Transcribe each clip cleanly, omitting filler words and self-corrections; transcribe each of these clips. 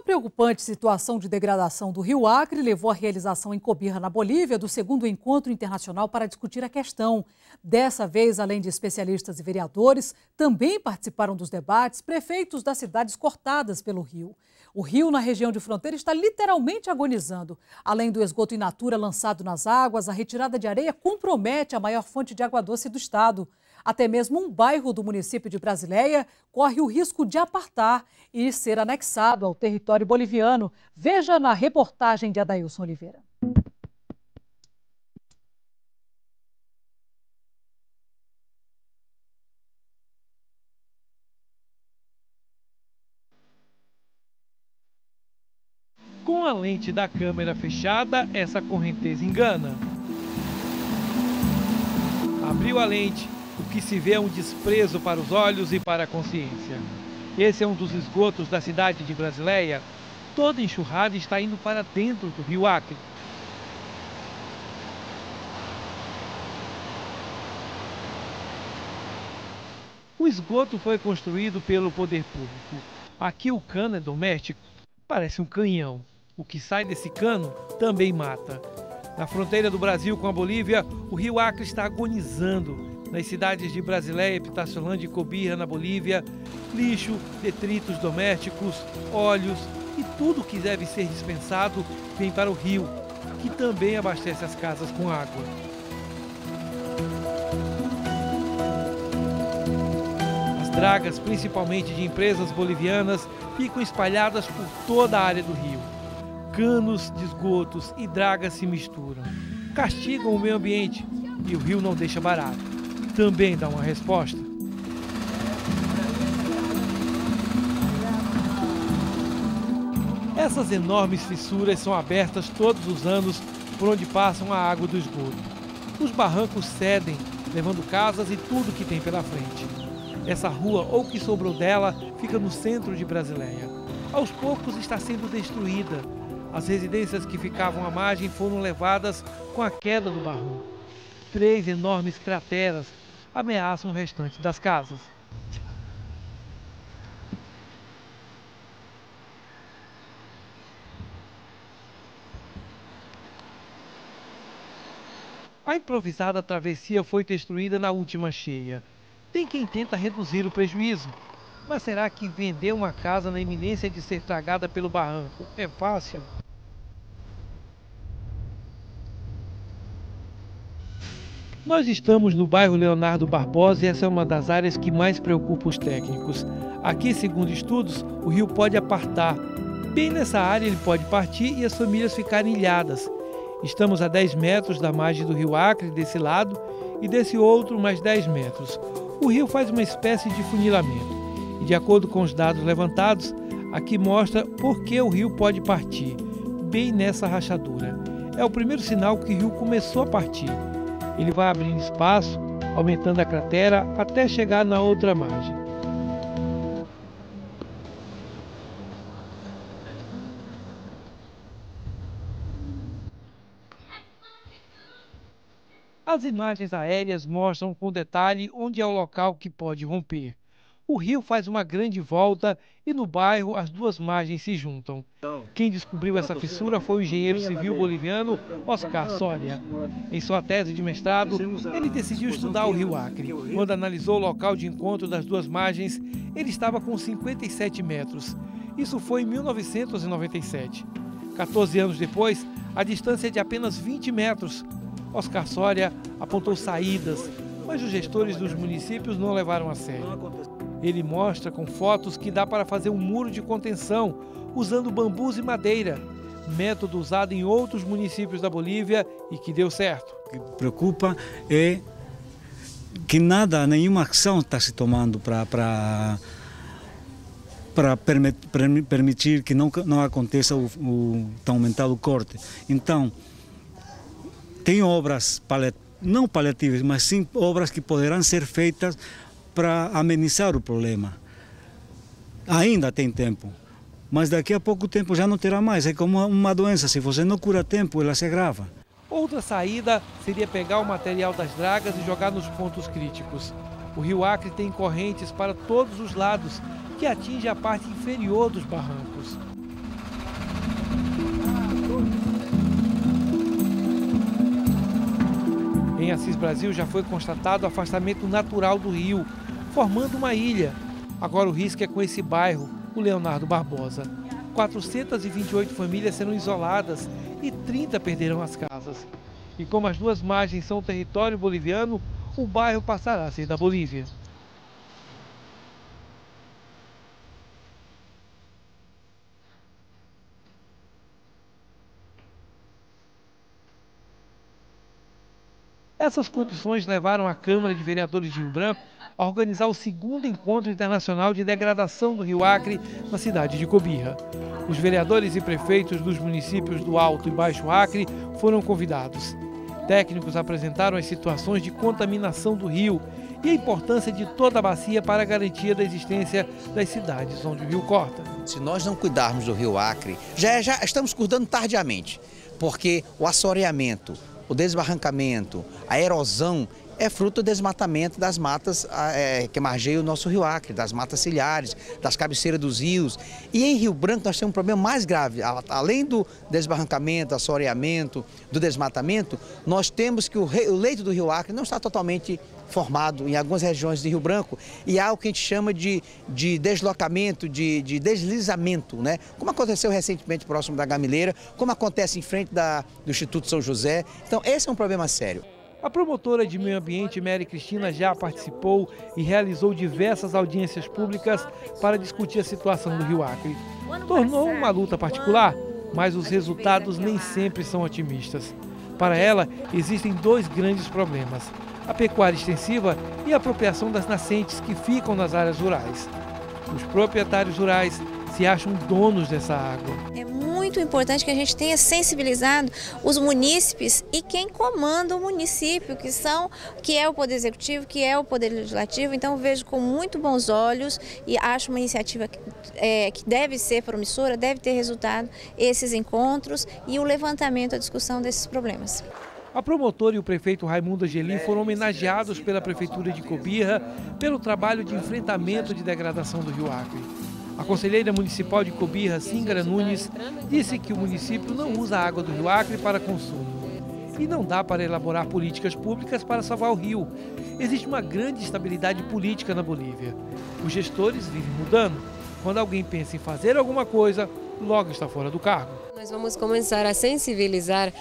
preocupante situação de degradação do Rio Acre levou à realização em Cobija, na Bolívia, do segundo encontro internacional para discutir a questão. Dessa vez, além de especialistas e vereadores, também participaram dos debates prefeitos das cidades cortadas pelo rio. O rio, na região de fronteira, está literalmente agonizando. Além do esgoto in natura lançado nas águas, a retirada de areia compromete a maior fonte de água doce do estado. Até mesmo um bairro do município de Brasileia corre o risco de apartar e ser anexado ao território boliviano. Veja na reportagem de Adailson Oliveira. Com a lente da câmera fechada, essa correnteza engana. Abriu a lente, o que se vê é um desprezo para os olhos e para a consciência. Esse é um dos esgotos da cidade de Brasileia. Toda enxurrada está indo para dentro do Rio Acre. O esgoto foi construído pelo poder público. Aqui o cano é doméstico, parece um canhão. O que sai desse cano também mata. Na fronteira do Brasil com a Bolívia, o Rio Acre está agonizando. Nas cidades de Brasileia, Epitaciolândia e Cobija, na Bolívia, lixo, detritos domésticos, óleos e tudo que deve ser dispensado vem para o rio, que também abastece as casas com água. As dragas, principalmente de empresas bolivianas, ficam espalhadas por toda a área do rio. Canos de esgotos e dragas se misturam, castigam o meio ambiente e o rio não deixa barato. Também dá uma resposta. Essas enormes fissuras são abertas todos os anos por onde passam a água do esgoto. Os barrancos cedem, levando casas e tudo que tem pela frente. Essa rua, ou o que sobrou dela, fica no centro de Brasileia. Aos poucos está sendo destruída. As residências que ficavam à margem foram levadas com a queda do barranco. 3 enormes crateras ameaçam o restante das casas. A improvisada travessia foi destruída na última cheia. Tem quem tenta reduzir o prejuízo. Mas será que vender uma casa na iminência de ser tragada pelo barranco é fácil? Nós estamos no bairro Leonardo Barbosa e essa é uma das áreas que mais preocupa os técnicos. Aqui, segundo estudos, o rio pode apartar. Bem nessa área ele pode partir e as famílias ficarem ilhadas. Estamos a 10 metros da margem do Rio Acre, desse lado, e desse outro mais 10 metros. O rio faz uma espécie de funilamento. E de acordo com os dados levantados, aqui mostra por que o rio pode partir, bem nessa rachadura. É o primeiro sinal que o rio começou a partir. Ele vai abrindo espaço, aumentando a cratera até chegar na outra margem. As imagens aéreas mostram com detalhe onde é o local que pode romper. O rio faz uma grande volta e no bairro as duas margens se juntam. Quem descobriu essa fissura foi o engenheiro civil boliviano Oscar Soria. Em sua tese de mestrado, ele decidiu estudar o Rio Acre. Quando analisou o local de encontro das duas margens, ele estava com 57 metros. Isso foi em 1997. 14 anos depois, a distância é de apenas 20 metros. Oscar Soria apontou saídas, mas os gestores dos municípios não levaram a sério. Ele mostra com fotos que dá para fazer um muro de contenção usando bambus e madeira, método usado em outros municípios da Bolívia e que deu certo. O que preocupa é que nenhuma ação está se tomando para permitir que não aconteça o tão aumentado corte. Então, tem obras, não paliativas, mas sim obras que poderão ser feitas para amenizar o problema. Ainda tem tempo, mas daqui a pouco tempo já não terá mais. É como uma doença, se você não cura a tempo, ela se agrava. Outra saída seria pegar o material das dragas e jogar nos pontos críticos. O Rio Acre tem correntes para todos os lados, que atinge a parte inferior dos barrancos. Em Assis Brasil já foi constatado o afastamento natural do rio, formando uma ilha. Agora o risco é com esse bairro, o Leonardo Barbosa. 428 famílias serão isoladas e 30 perderão as casas. E como as duas margens são território boliviano, o bairro passará a ser da Bolívia. Essas condições levaram a Câmara de Vereadores de Rio Branco a organizar o segundo encontro internacional de degradação do Rio Acre na cidade de Cobija. Os vereadores e prefeitos dos municípios do Alto e Baixo Acre foram convidados. Técnicos apresentaram as situações de contaminação do rio e a importância de toda a bacia para a garantia da existência das cidades onde o rio corta. Se nós não cuidarmos do Rio Acre, já estamos cuidando tardiamente, porque o assoreamento, o desbarrancamento, a erosão é fruto do desmatamento das matas que margeiam o nosso Rio Acre, das matas ciliares, das cabeceiras dos rios. E em Rio Branco nós temos um problema mais grave. Além do desbarrancamento, assoreamento, do desmatamento, nós temos que o leito do Rio Acre não está totalmente formado em algumas regiões de Rio Branco e há o que a gente chama de deslocamento, de deslizamento, né? Como aconteceu recentemente próximo da Gamileira, como acontece em frente do Instituto São José. Então esse é um problema sério. A promotora de meio ambiente, Mary Cristina, já participou e realizou diversas audiências públicas para discutir a situação do Rio Acre. Tornou uma luta particular, mas os resultados nem sempre são otimistas. Para ela, existem dois grandes problemas: a pecuária extensiva e a apropriação das nascentes que ficam nas áreas rurais. Os proprietários rurais se acham donos dessa água. É muito importante que a gente tenha sensibilizado os munícipes e quem comanda o município, que é o Poder Executivo, que é o Poder Legislativo. Então eu vejo com muito bons olhos e acho uma iniciativa que deve ser promissora, deve ter resultado esses encontros e o levantamento, a discussão desses problemas. A promotora e o prefeito Raimundo Angelim foram homenageados pela Prefeitura de Cobija pelo trabalho de enfrentamento de degradação do Rio Acre. A conselheira municipal de Cobija, Cíngara Nunes, disse que o município não usa a água do Rio Acre para consumo. E não dá para elaborar políticas públicas para salvar o rio. Existe uma grande instabilidade política na Bolívia. Os gestores vivem mudando. Quando alguém pensa em fazer alguma coisa, logo está fora do cargo. Nós vamos começar a sensibilizar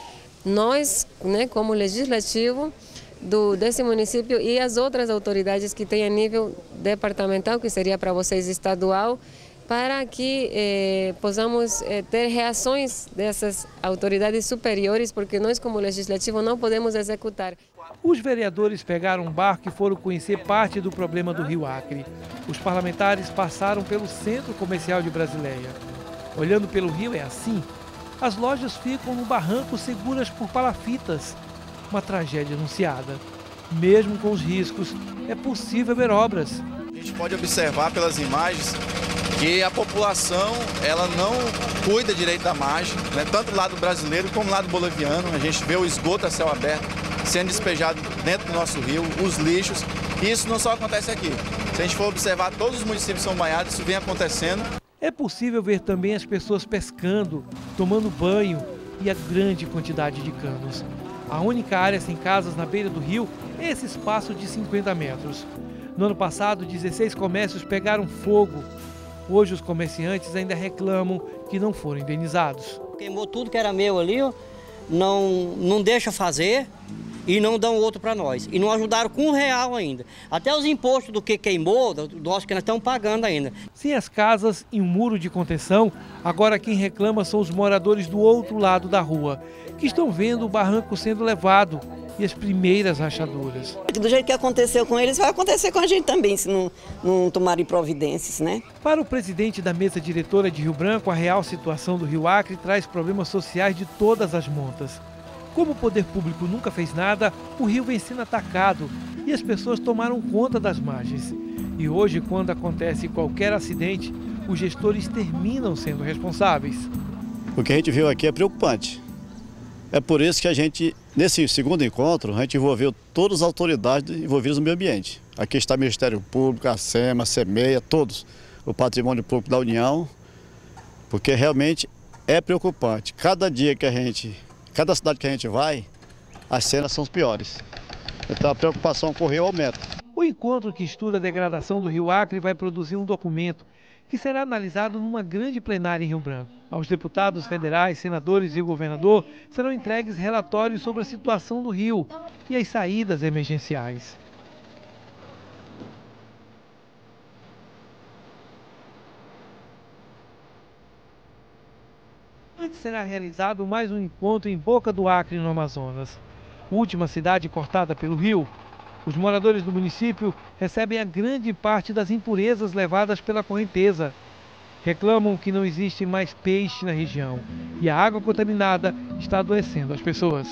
nós, como legislativo desse município e as outras autoridades que têm a nível departamental, que seria para vocês estadual, para que possamos ter reações dessas autoridades superiores, porque nós como legislativo não podemos executar. Os vereadores pegaram um barco e foram conhecer parte do problema do Rio Acre. Os parlamentares passaram pelo centro comercial de Brasileia. Olhando pelo rio é assim. As lojas ficam no barranco seguras por palafitas. Uma tragédia anunciada. Mesmo com os riscos, é possível ver obras. A gente pode observar pelas imagens que a população ela não cuida direito da margem, né? Tanto do lado brasileiro como do lado boliviano. A gente vê o esgoto a céu aberto sendo despejado dentro do nosso rio, os lixos. E isso não só acontece aqui. Se a gente for observar, todos os municípios são banhados, isso vem acontecendo. É possível ver também as pessoas pescando, tomando banho e a grande quantidade de canos. A única área sem casas na beira do rio é esse espaço de 50 metros. No ano passado, 16 comércios pegaram fogo. Hoje os comerciantes ainda reclamam que não foram indenizados. Queimou tudo que era meu ali, não deixa fazer e não dão outro para nós. E não ajudaram com R$1 ainda. Até os impostos do que queimou, do nosso que nós estamos pagando ainda. Sem as casas e um muro de contenção, agora quem reclama são os moradores do outro lado da rua, que estão vendo o barranco sendo levado e as primeiras rachaduras. Do jeito que aconteceu com eles, vai acontecer com a gente também, se não tomarem providências, né? Para o presidente da mesa diretora de Rio Branco, a real situação do Rio Acre traz problemas sociais de todas as montas. Como o poder público nunca fez nada, o rio vem sendo atacado e as pessoas tomaram conta das margens. E hoje, quando acontece qualquer acidente, os gestores terminam sendo responsáveis. O que a gente viu aqui é preocupante. É por isso que a gente, nesse segundo encontro, a gente envolveu todas as autoridades envolvidas no meio ambiente. Aqui está o Ministério Público, a SEMA, a SEMEIA, todos, o Patrimônio Público da União, porque realmente é preocupante. Cada cidade que a gente vai, as cenas são as piores. Então a preocupação com o rio aumenta. O encontro que estuda a degradação do Rio Acre vai produzir um documento que será analisado numa grande plenária em Rio Branco. Aos deputados federais, senadores e governador serão entregues relatórios sobre a situação do rio e as saídas emergenciais. Antes será realizado mais um encontro em Boca do Acre, no Amazonas. Última cidade cortada pelo rio, os moradores do município recebem a grande parte das impurezas levadas pela correnteza. Reclamam que não existe mais peixe na região e a água contaminada está adoecendo as pessoas.